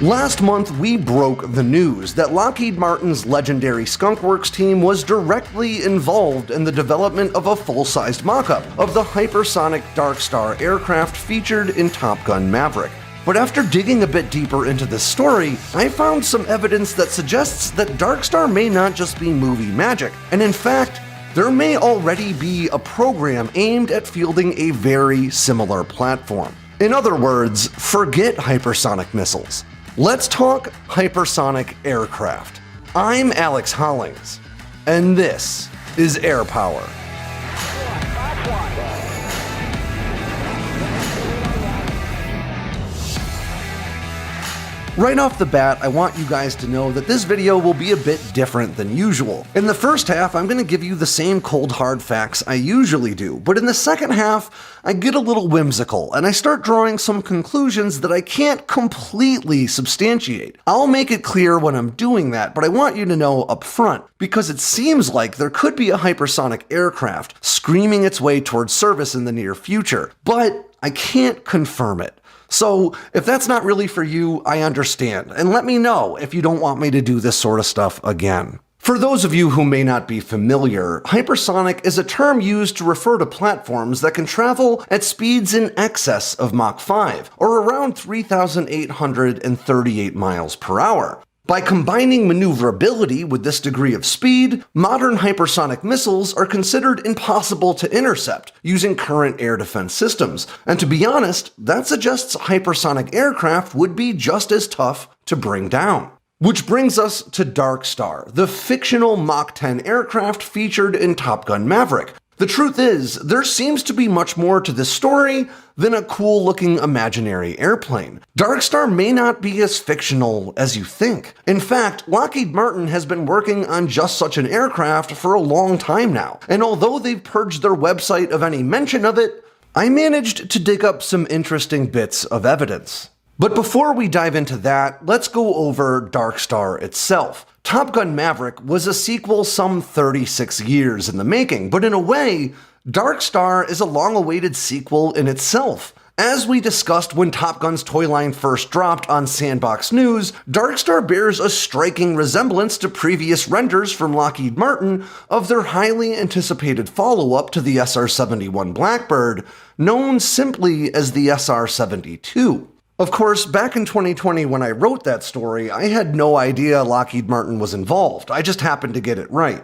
Last month, we broke the news that Lockheed Martin's legendary Skunk Works team was directly involved in the development of a full-sized mock-up of the hypersonic Dark Star aircraft featured in Top Gun: Maverick. But after digging a bit deeper into this story, I found some evidence that suggests that Dark Star may not just be movie magic, and in fact, there may already be a program aimed at fielding a very similar platform. In other words, forget hypersonic missiles. Let's talk hypersonic aircraft. I'm Alex Hollings, and this is Air Power. Right off the bat, I want you guys to know that this video will be a bit different than usual. In the first half, I'm going to give you the same cold hard facts I usually do, but in the second half, I get a little whimsical and I start drawing some conclusions that I can't completely substantiate. I'll make it clear when I'm doing that, but I want you to know up front, because it seems like there could be a hypersonic aircraft screaming its way towards service in the near future, but I can't confirm it. So if that's not really for you, I understand, and let me know if you don't want me to do this sort of stuff again. For those of you who may not be familiar, hypersonic is a term used to refer to platforms that can travel at speeds in excess of Mach 5, or around 3,838 miles per hour. By combining maneuverability with this degree of speed, modern hypersonic missiles are considered impossible to intercept using current air defense systems, and to be honest, that suggests hypersonic aircraft would be just as tough to bring down. Which brings us to Dark Star, the fictional Mach 10 aircraft featured in Top Gun: Maverick. The truth is, there seems to be much more to this story than a cool-looking imaginary airplane. Dark Star may not be as fictional as you think. In fact, Lockheed Martin has been working on just such an aircraft for a long time now, and although they've purged their website of any mention of it, I managed to dig up some interesting bits of evidence. But before we dive into that, let's go over Dark Star itself. Top Gun: Maverick was a sequel some 36 years in the making, but in a way, Dark Star is a long-awaited sequel in itself. As we discussed when Top Gun's toy line first dropped on Sandbox News, Dark Star bears a striking resemblance to previous renders from Lockheed Martin of their highly anticipated follow-up to the SR-71 Blackbird, known simply as the SR-72. Of course, back in 2020 when I wrote that story, I had no idea Lockheed Martin was involved. I just happened to get it right.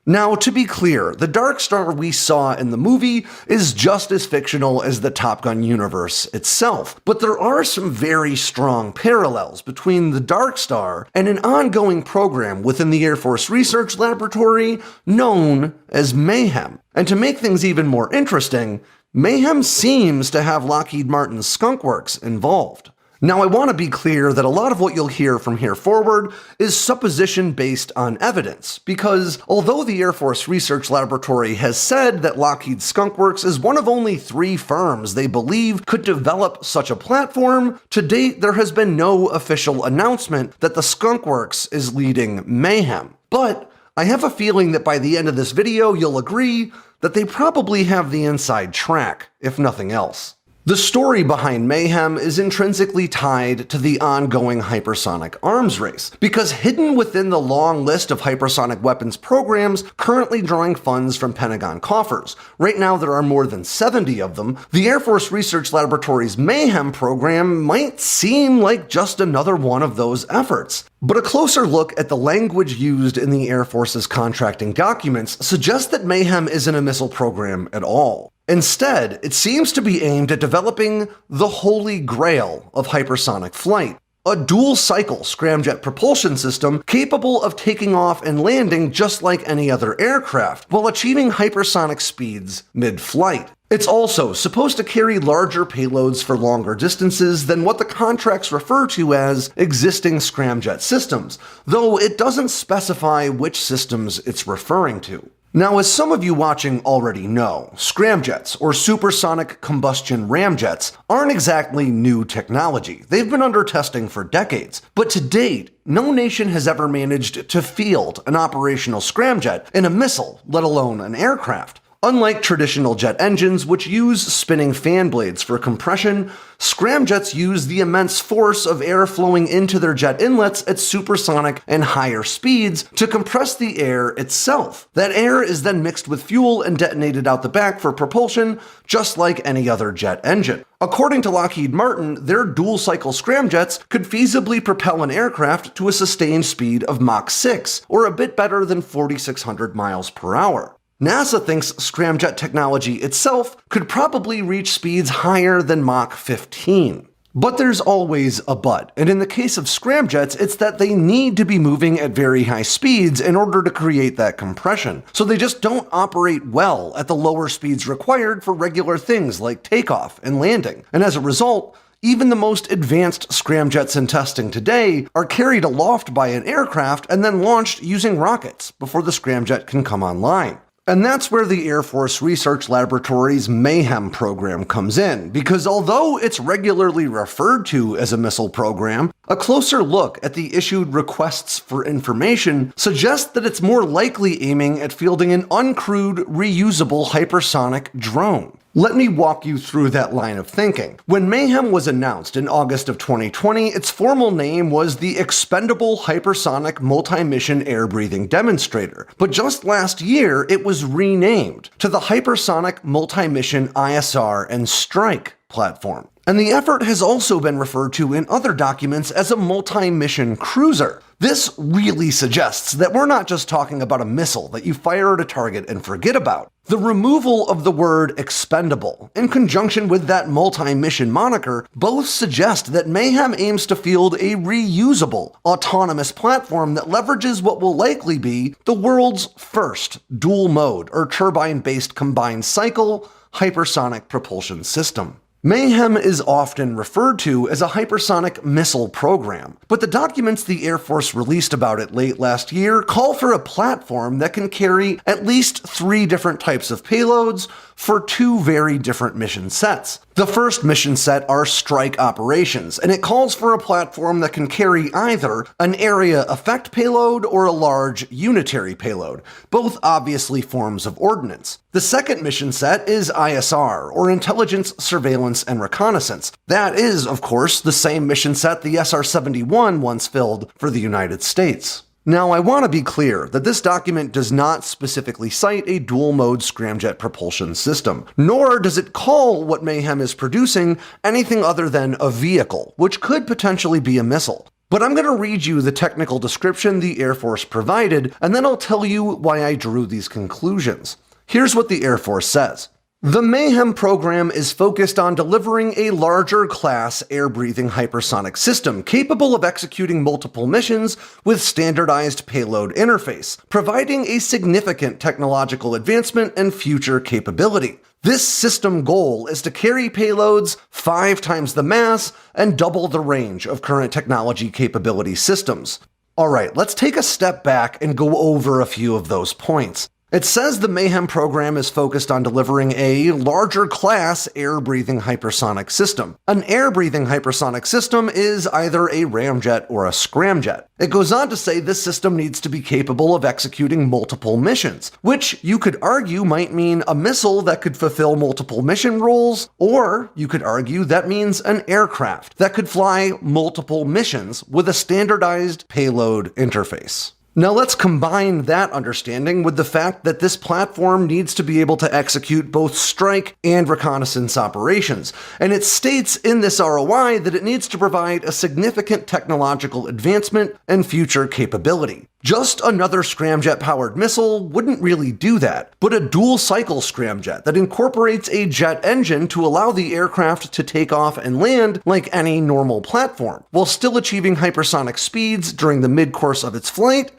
Now, to be clear, the Dark Star we saw in the movie is just as fictional as the Top Gun universe itself, but there are some very strong parallels between the Dark Star and an ongoing program within the Air Force Research Laboratory known as Mayhem. And to make things even more interesting, Mayhem seems to have Lockheed Martin's Skunk Works involved. Now, I want to be clear that a lot of what you'll hear from here forward is supposition based on evidence, because although the Air Force Research Laboratory has said that Lockheed Skunk Works is one of only 3 firms they believe could develop such a platform, to date there has been no official announcement that the Skunk Works is leading Mayhem. But I have a feeling that by the end of this video you'll agree that they probably have the inside track, if nothing else. The story behind Mayhem is intrinsically tied to the ongoing hypersonic arms race, because hidden within the long list of hypersonic weapons programs currently drawing funds from Pentagon coffers, right now there are more than 70 of them, the Air Force Research Laboratory's Mayhem program might seem like just another one of those efforts. But a closer look at the language used in the Air Force's contracting documents suggests that Mayhem isn't a missile program at all. Instead, it seems to be aimed at developing the holy grail of hypersonic flight, a dual-cycle scramjet propulsion system capable of taking off and landing just like any other aircraft, while achieving hypersonic speeds mid-flight. It's also supposed to carry larger payloads for longer distances than what the contracts refer to as existing scramjet systems, though it doesn't specify which systems it's referring to. Now, as some of you watching already know, scramjets, or supersonic combustion ramjets, aren't exactly new technology. They've been under testing for decades, but to date, no nation has ever managed to field an operational scramjet in a missile, let alone an aircraft. Unlike traditional jet engines, which use spinning fan blades for compression, scramjets use the immense force of air flowing into their jet inlets at supersonic and higher speeds to compress the air itself. That air is then mixed with fuel and detonated out the back for propulsion, just like any other jet engine. According to Lockheed Martin, their dual-cycle scramjets could feasibly propel an aircraft to a sustained speed of Mach 6, or a bit better than 4,600 miles per hour. NASA thinks scramjet technology itself could probably reach speeds higher than Mach 15. But there's always a but, and in the case of scramjets, it's that they need to be moving at very high speeds in order to create that compression, so they just don't operate well at the lower speeds required for regular things like takeoff and landing. And as a result, even the most advanced scramjets in testing today are carried aloft by an aircraft and then launched using rockets before the scramjet can come online. And that's where the Air Force Research Laboratory's Mayhem program comes in, because although it's regularly referred to as a missile program, a closer look at the issued requests for information suggests that it's more likely aiming at fielding an uncrewed, reusable hypersonic drone. Let me walk you through that line of thinking. When Mayhem was announced in August of 2020, its formal name was the Expendable Hypersonic Multi-Mission Air-Breathing Demonstrator, but just last year it was renamed to the Hypersonic Multi-Mission ISR and Strike platform. And the effort has also been referred to in other documents as a multi-mission cruiser. This really suggests that we're not just talking about a missile that you fire at a target and forget about. The removal of the word expendable, in conjunction with that multi-mission moniker, both suggest that Mayhem aims to field a reusable, autonomous platform that leverages what will likely be the world's first dual-mode or turbine-based combined cycle hypersonic propulsion system. Mayhem is often referred to as a hypersonic missile program, but the documents the Air Force released about it late last year call for a platform that can carry at least 3 different types of payloads for 2 very different mission sets. The first mission set are strike operations, and it calls for a platform that can carry either an area effect payload or a large unitary payload, both obviously forms of ordnance. The second mission set is ISR, or Intelligence, Surveillance, and Reconnaissance. That is, of course, the same mission set the SR-71 once filled for the United States. Now, I want to be clear that this document does not specifically cite a dual-mode scramjet propulsion system, nor does it call what Mayhem is producing anything other than a vehicle, which could potentially be a missile. But I'm going to read you the technical description the Air Force provided, and then I'll tell you why I drew these conclusions. Here's what the Air Force says. The Mayhem program is focused on delivering a larger class air-breathing hypersonic system capable of executing multiple missions with standardized payload interface, providing a significant technological advancement and future capability. This system goal is to carry payloads 5 times the mass and double the range of current technology capability systems. Alright, let's take a step back and go over a few of those points. It says the Mayhem program is focused on delivering a larger class air-breathing hypersonic system. An air-breathing hypersonic system is either a ramjet or a scramjet. It goes on to say this system needs to be capable of executing multiple missions, which you could argue might mean a missile that could fulfill multiple mission roles, or you could argue that means an aircraft that could fly multiple missions with a standardized payload interface. Now let's combine that understanding with the fact that this platform needs to be able to execute both strike and reconnaissance operations, and it states in this ROI that it needs to provide a significant technological advancement and future capability. Just another scramjet-powered missile wouldn't really do that, but a dual-cycle scramjet that incorporates a jet engine to allow the aircraft to take off and land like any normal platform, while still achieving hypersonic speeds during the mid-course of its flight,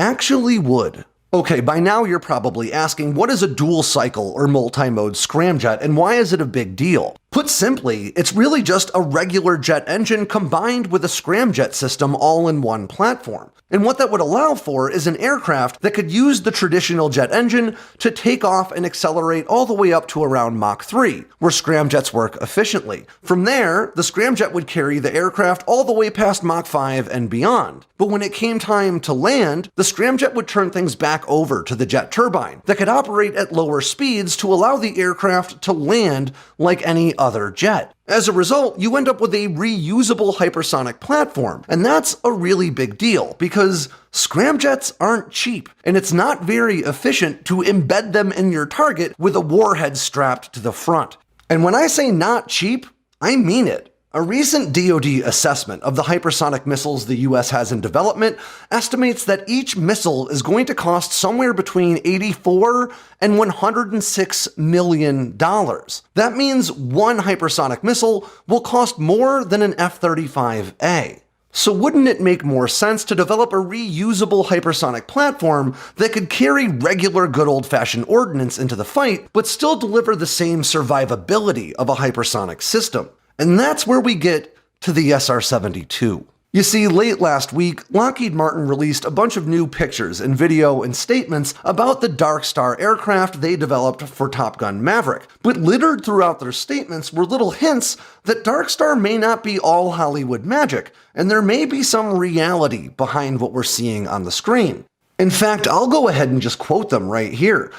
actually would. Okay, by now you're probably asking, what is a dual-cycle or multi-mode scramjet, and why is it a big deal? Put simply, it's really just a regular jet engine combined with a scramjet system all in one platform. And what that would allow for is an aircraft that could use the traditional jet engine to take off and accelerate all the way up to around Mach 3, where scramjets work efficiently. From there, the scramjet would carry the aircraft all the way past Mach 5 and beyond. But when it came time to land, the scramjet would turn things back over to the jet turbine that could operate at lower speeds to allow the aircraft to land like any other jet. As a result, you end up with a reusable hypersonic platform, and that's a really big deal because scramjets aren't cheap, and it's not very efficient to embed them in your target with a warhead strapped to the front. And when I say not cheap, I mean it. A recent DoD assessment of the hypersonic missiles the US has in development estimates that each missile is going to cost somewhere between $84 and $106 million. That means one hypersonic missile will cost more than an F-35A. So wouldn't it make more sense to develop a reusable hypersonic platform that could carry regular good old-fashioned ordnance into the fight, but still deliver the same survivability of a hypersonic system? And that's where we get to the SR-72. You see, late last week, Lockheed Martin released a bunch of new pictures and video and statements about the Dark Star aircraft they developed for Top Gun Maverick. But littered throughout their statements were little hints that Dark Star may not be all Hollywood magic, and there may be some reality behind what we're seeing on the screen. In fact, I'll go ahead and just quote them right here.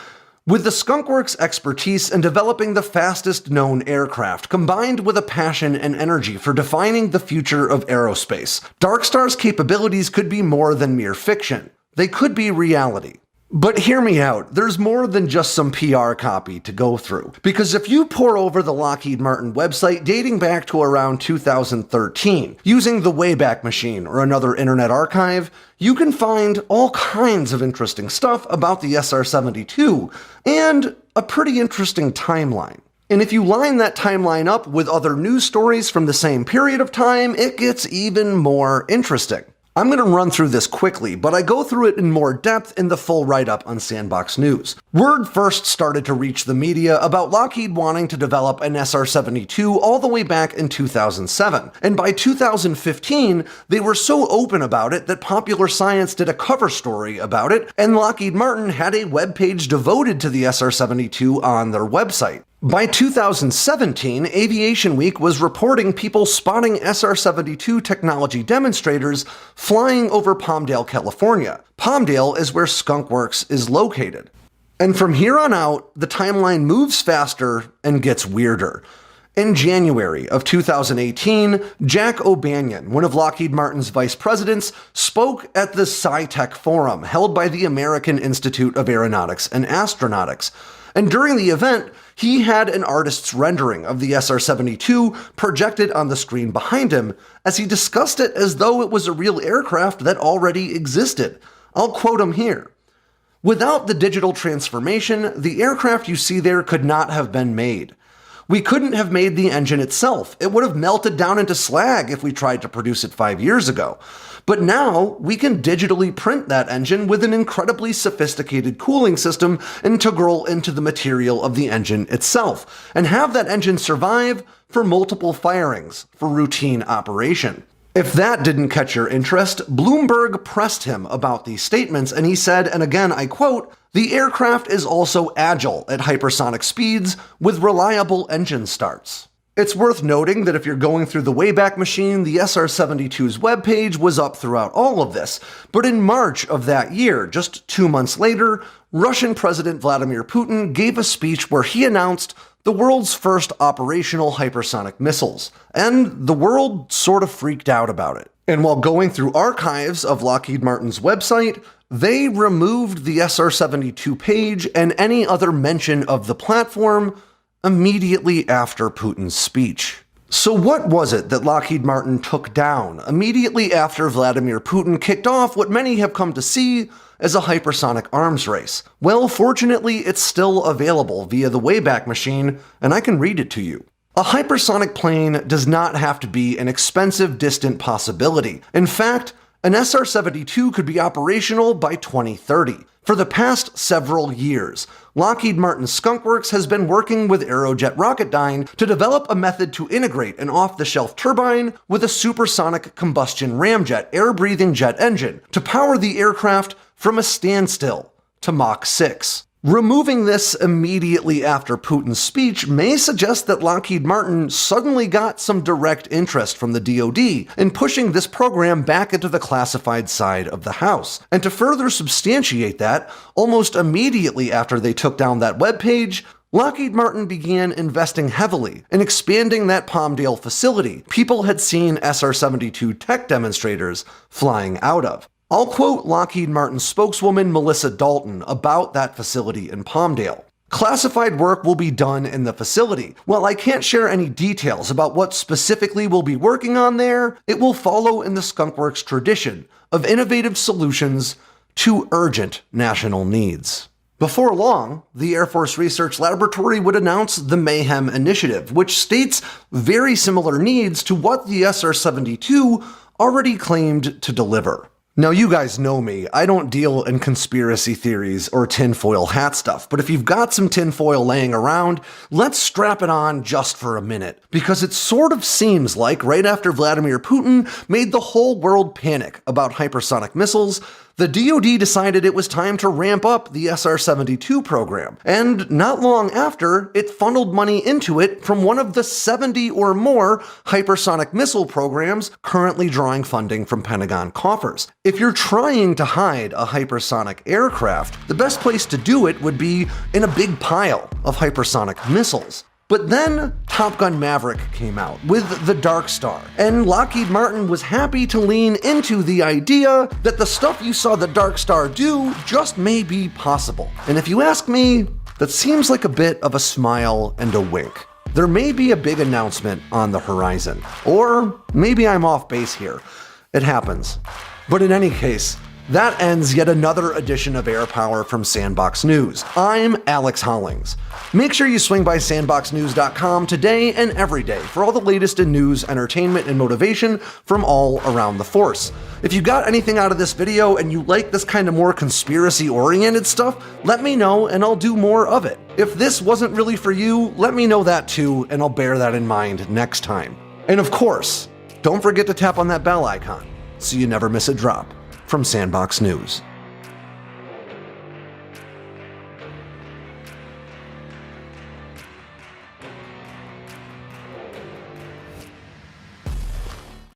With the skunkworks' expertise in developing the fastest known aircraft, combined with a passion and energy for defining the future of aerospace, Dark Star's capabilities could be more than mere fiction. They could be reality. But hear me out, there's more than just some PR copy to go through. Because if you pore over the Lockheed Martin website dating back to around 2013, using the Wayback Machine or another internet archive, you can find all kinds of interesting stuff about the SR-72 and a pretty interesting timeline. And if you line that timeline up with other news stories from the same period of time, it gets even more interesting. I'm going to run through this quickly, but I go through it in more depth in the full write-up on Sandbox News. Word first started to reach the media about Lockheed wanting to develop an SR-72 all the way back in 2007, and by 2015, they were so open about it that Popular Science did a cover story about it, and Lockheed Martin had a webpage devoted to the SR-72 on their website. By 2017, Aviation Week was reporting people spotting SR-72 technology demonstrators flying over Palmdale, California. Palmdale is where Skunkworks is located. And from here on out, the timeline moves faster and gets weirder. In January of 2018, Jack O'Banion, one of Lockheed Martin's vice presidents, spoke at the SciTech Forum held by the American Institute of Aeronautics and Astronautics. And during the event, he had an artist's rendering of the SR-72 projected on the screen behind him as he discussed it as though it was a real aircraft that already existed. I'll quote him here. "Without the digital transformation, the aircraft you see there could not have been made. We couldn't have made the engine itself. It would have melted down into slag if we tried to produce it 5 years ago. But now, we can digitally print that engine with an incredibly sophisticated cooling system integral into the material of the engine itself, and have that engine survive for multiple firings for routine operation." If that didn't catch your interest, Bloomberg pressed him about these statements, and he said, and again I quote, "The aircraft is also agile at hypersonic speeds with reliable engine starts." It's worth noting that if you're going through the Wayback Machine, the SR-72's webpage was up throughout all of this. But in March of that year, just 2 months later, Russian President Vladimir Putin gave a speech where he announced the world's first operational hypersonic missiles, and the world sort of freaked out about it. And while going through archives of Lockheed Martin's website, they removed the SR-72 page and any other mention of the platform immediately after Putin's speech. So what was it that Lockheed Martin took down immediately after Vladimir Putin kicked off what many have come to see as a hypersonic arms race? Well, fortunately, it's still available via the Wayback Machine, and I can read it to you. A hypersonic plane does not have to be an expensive, distant possibility. In fact, An SR-72 could be operational by 2030. For the past several years, Lockheed Martin Skunk Works has been working with Aerojet Rocketdyne to develop a method to integrate an off-the-shelf turbine with a supersonic combustion ramjet air-breathing jet engine to power the aircraft from a standstill to Mach 6. Removing this immediately after Putin's speech may suggest that Lockheed Martin suddenly got some direct interest from the DoD in pushing this program back into the classified side of the house. And to further substantiate that, almost immediately after they took down that webpage, Lockheed Martin began investing heavily in expanding that Palmdale facility people had seen SR-72 tech demonstrators flying out of. I'll quote Lockheed Martin spokeswoman Melissa Dalton about that facility in Palmdale. Classified work will be done in the facility. While I can't share any details about what specifically we'll be working on there, it will follow in the Skunk Works tradition of innovative solutions to urgent national needs. Before long, the Air Force Research Laboratory would announce the Mayhem Initiative, which states very similar needs to what the SR-72 already claimed to deliver. Now, you guys know me, I don't deal in conspiracy theories or tinfoil hat stuff, but if you've got some tinfoil laying around, let's strap it on just for a minute, because it sort of seems like right after Vladimir Putin made the whole world panic about hypersonic missiles, the DoD decided it was time to ramp up the SR-72 program, and not long after, it funneled money into it from one of the 70 or more hypersonic missile programs currently drawing funding from Pentagon coffers. If you're trying to hide a hypersonic aircraft, the best place to do it would be in a big pile of hypersonic missiles. But then Top Gun Maverick came out with the Dark Star, and Lockheed Martin was happy to lean into the idea that the stuff you saw the Dark Star do just may be possible. And if you ask me, that seems like a bit of a smile and a wink. There may be a big announcement on the horizon, or maybe I'm off base here. It happens. But in any case, that ends yet another edition of Air Power from Sandbox News. I'm Alex Hollings. Make sure you swing by sandboxnews.com today and every day for all the latest in news, entertainment, and motivation from all around the force. If you got anything out of this video and you like this kind of more conspiracy-oriented stuff, let me know and I'll do more of it. If this wasn't really for you, let me know that too, and I'll bear that in mind next time. And of course, don't forget to tap on that bell icon so you never miss a drop from Sandbox News.